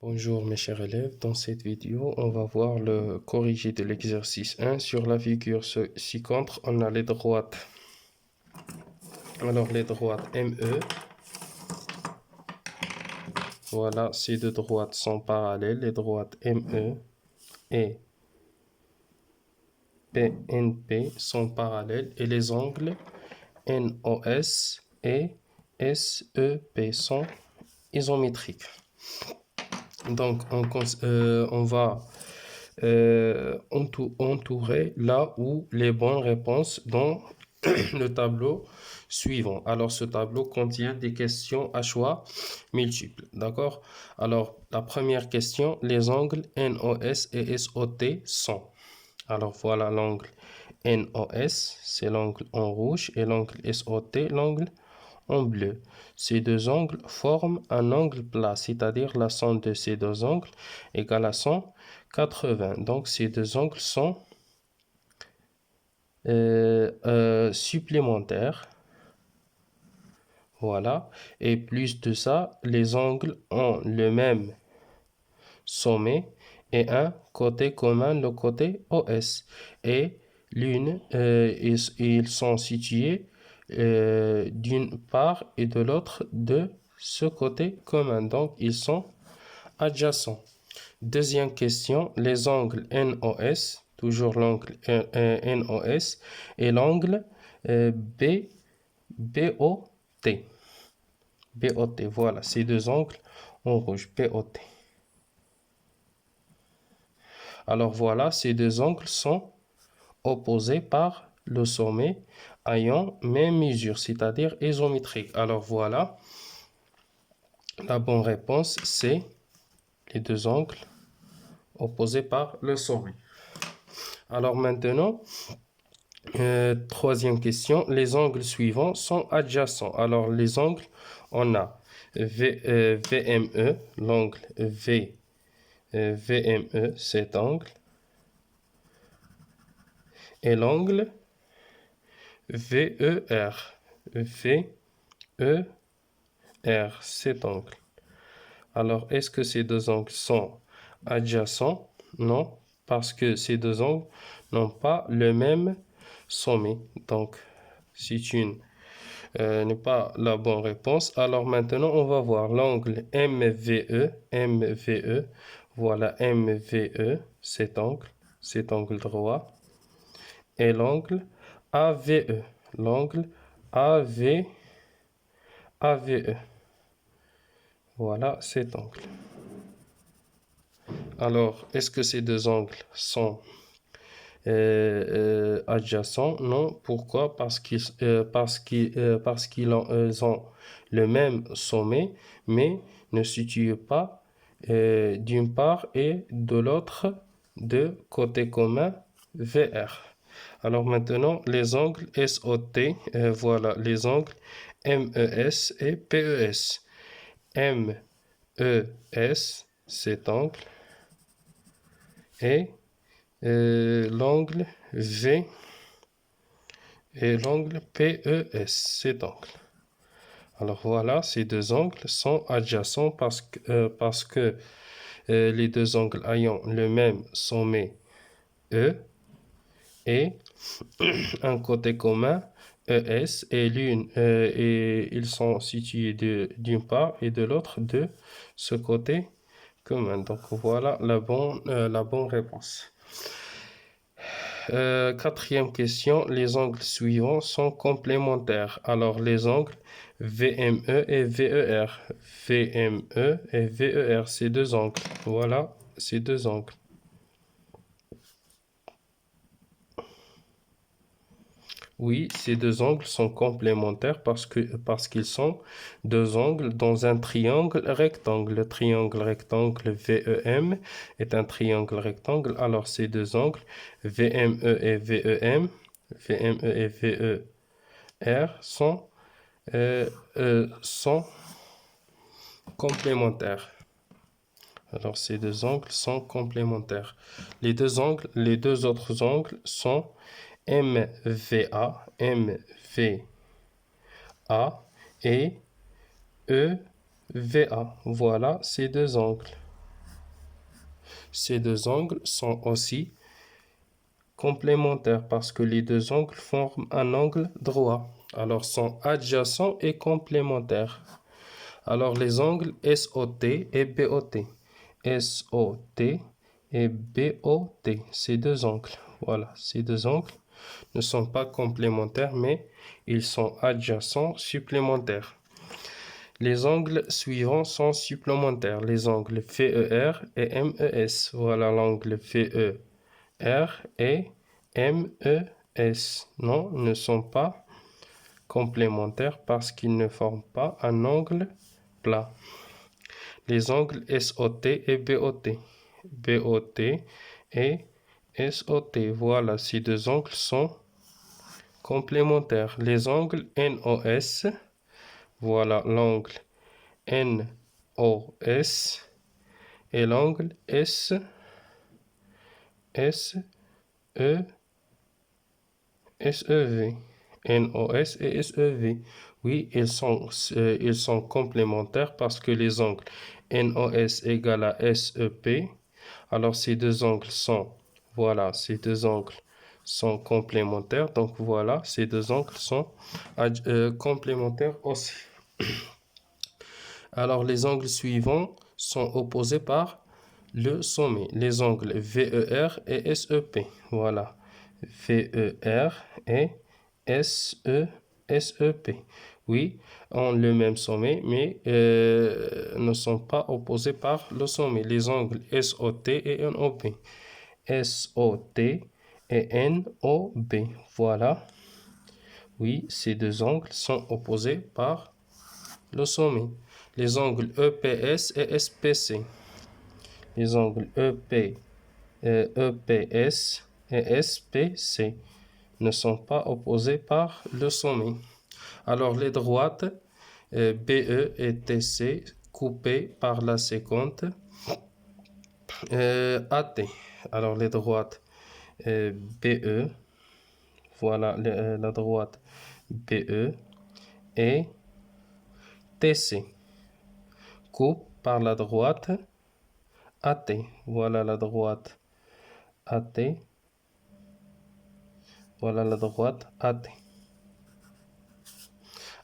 Bonjour mes chers élèves, dans cette vidéo, on va voir le corrigé de l'exercice 1 sur la figure ci-contre. On a les droites. Alors les droites ME, voilà, ces deux droites sont parallèles. Les droites ME et PNP sont parallèles et les angles NOS et SEP sont isométriques. Donc on va entourer là où les bonnes réponses dans le tableau suivant. Alors ce tableau contient des questions à choix multiples. D'accord? Alors la première question, les angles NOS et SOT sont. Alors voilà l'angle NOS, c'est l'angle en rouge, et l'angle SOT, l'angle en bleu. Ces deux angles forment un angle plat, c'est-à-dire la somme de ces deux angles égale à 180. Donc ces deux angles sont supplémentaires. Voilà. Et plus de ça, les angles ont le même sommet et un côté commun, le côté OS. Et ils sont situés d'une part et de l'autre de ce côté commun. Donc, ils sont adjacents. Deuxième question, les angles NOS, toujours l'angle NOS, et l'angle BOT. BOT, voilà, ces deux angles en rouge, BOT. Alors voilà, ces deux angles sont opposés par le sommet ayant même mesure, c'est-à-dire isométrique. Alors voilà, la bonne réponse, c'est les deux angles opposés par le sommet. Alors maintenant, troisième question, les angles suivants sont adjacents. Alors les angles, on a VME, l'angle VME, cet angle, et l'angle VER, VER, cet angle. Alors, est-ce que ces deux angles sont adjacents? Non, parce que ces deux angles n'ont pas le même sommet. Donc, si tu n'est pas la bonne réponse, alors maintenant, on va voir l'angle MVE. Voilà MVE, cet angle droit. Et l'angle AVE, l'angle AVE. Voilà cet angle. Alors, est-ce que ces deux angles sont adjacents? Non. Pourquoi? Parce qu'ils ont le même sommet, mais ne situent pas d'une part et de l'autre de côté commun VR. Alors maintenant, les angles SOT, voilà les angles MES et PES. MES, cet angle, et l'angle V et l'angle PES, cet angle. Alors voilà, ces deux angles sont adjacents parce que les deux angles ayant le même sommet E et un côté commun ES et ils sont situés d'une part et de l'autre de ce côté commun. Donc voilà la bonne réponse. Quatrième question, les angles suivants sont complémentaires. Alors les angles VME et VER. VME et VER, ces deux angles. Voilà, ces deux angles. Oui, ces deux angles sont complémentaires parce qu'ils sont deux angles dans un triangle rectangle. Le triangle rectangle VEM est un triangle rectangle. Alors ces deux angles VME et VEM, VME et VER sont complémentaires. Alors ces deux angles sont complémentaires. Les deux autres angles sont MVA et EVA. Voilà ces deux angles. ces deux angles sont aussi complémentaires parce que les deux angles forment un angle droit. Alors, sont adjacents et complémentaires. Alors, les angles SOT et BOT. SOT et BOT, ces deux angles. Voilà, ces deux angles ne sont pas complémentaires, mais ils sont adjacents supplémentaires. Les angles suivants sont supplémentaires. Les angles FER et MES. Voilà l'angle FER et MES. Non, ne sont pas complémentaires parce qu'ils ne forment pas un angle plat. Les angles SOT et BOT. BOT et SOT. Voilà, ces deux angles sont complémentaires. Les angles NOS. Voilà l'angle NOS et l'angle SEV. NOS et SEV. Oui, ils sont complémentaires parce que les angles NOS égale à SEP. Alors, ces deux angles sont, voilà, ces deux angles sont complémentaires. Donc, voilà, ces deux angles sont complémentaires aussi. Alors, les angles suivants sont opposés par le sommet. Les angles VER et SEP. Voilà. VER et SEP. Oui, ont le même sommet, mais ne sont pas opposés par le sommet. Les angles SOT et NOB. SOT et NOB. Voilà. Oui, ces deux angles sont opposés par le sommet. Les angles EPS et SPC. Les angles EPS et SPC ne sont pas opposés par le sommet. Alors les droites BE et TC coupées par la séquente AT. Alors les droites BE, voilà la droite BE et TC coupe par la droite AT. Voilà la droite AT. Voilà la droite AT.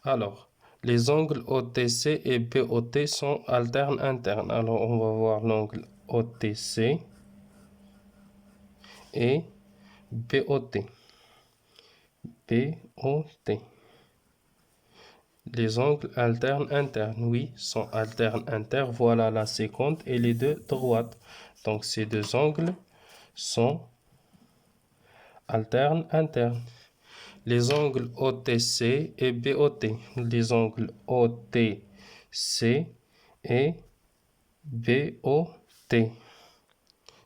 Alors, les angles OTC et BOT sont alternes internes. Alors, on va voir l'angle OTC et BOT. BOT. Les angles alternes internes, oui, sont alternes internes. Voilà la séquente et les deux droites. Donc, ces deux angles sont alternes internes. Les angles OTC et BOT. Les angles OTC et BOT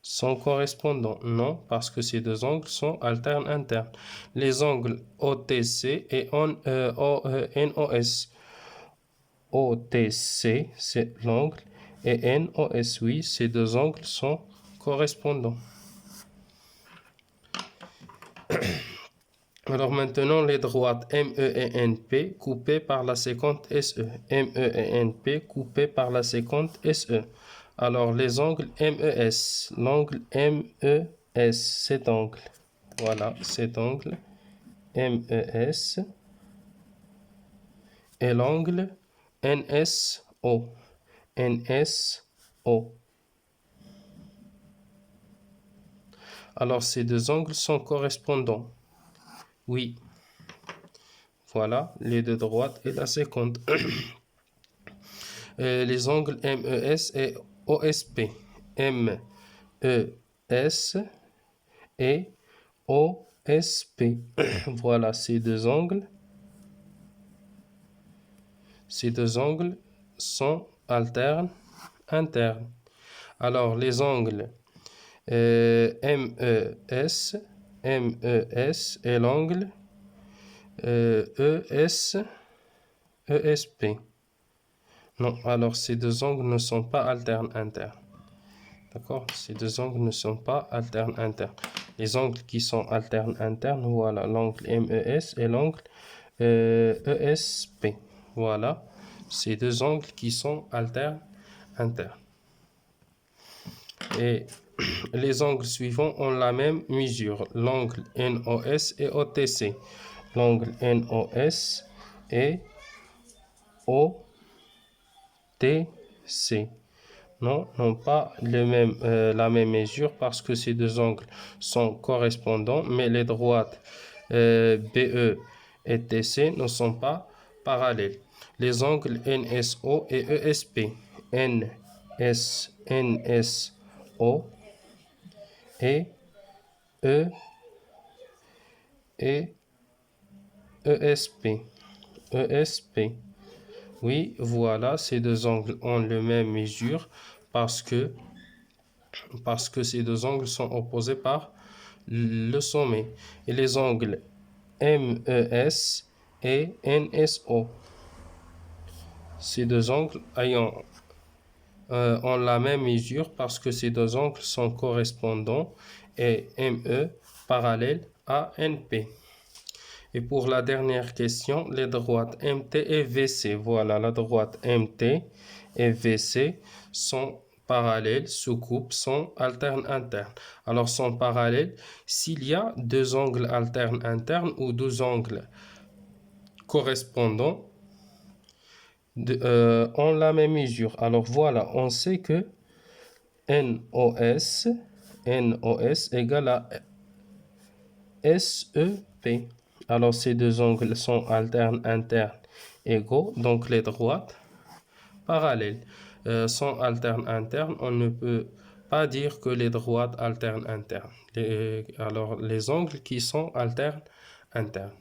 sont correspondants. Non, parce que ces deux angles sont alternes internes. Les angles OTC et NOS. OTC, c'est l'angle, et NOS, oui, ces deux angles sont correspondants. Alors maintenant, les droites ME et NP coupées par la séquente SE. ME et NP coupées par la séquente SE. Alors les angles MES. L'angle MES, cet angle. Voilà, cet angle MES. Et l'angle NSO. NSO. Alors ces deux angles sont correspondants. Oui. Voilà, les deux droites et la séquente. Les angles MES et OSP. MES et OSP. Voilà ces deux angles. Ces deux angles sont alternes internes. Alors les angles MES et l'angle ESP. Non, alors ces deux angles ne sont pas alternes internes. D'accord? Ces deux angles ne sont pas alternes internes. Les angles qui sont alternes internes, voilà, l'angle MES et l'angle ESP. Voilà, ces deux angles qui sont alternes internes. Et les angles suivants ont la même mesure, l'angle NOS et OTC. L'angle NOS et OTC n'ont pas la même mesure parce que ces deux angles sont correspondants, mais les droites BE et TC ne sont pas parallèles. Les angles NSO et ESP. NSO et E et ESP. ESP. Oui, voilà, ces deux angles ont la même mesure parce que ces deux angles sont opposés par le sommet. Et les angles MES et NSO. Ces deux angles ont la même mesure parce que ces deux angles sont correspondants et ME parallèle à NP. Et pour la dernière question, les droites MT et VC. Voilà, la droite MT et VC sont parallèles, sous-groupes sont alternes internes. Alors, sont parallèles s'il y a deux angles alternes internes ou deux angles correspondants ont la même mesure. Alors, voilà, on sait que NOS égale à SEP. Alors, ces deux angles sont alternes internes égaux, donc les droites parallèles sont alternes internes. On ne peut pas dire que les droites alternes internes. Alors, les angles qui sont alternes internes.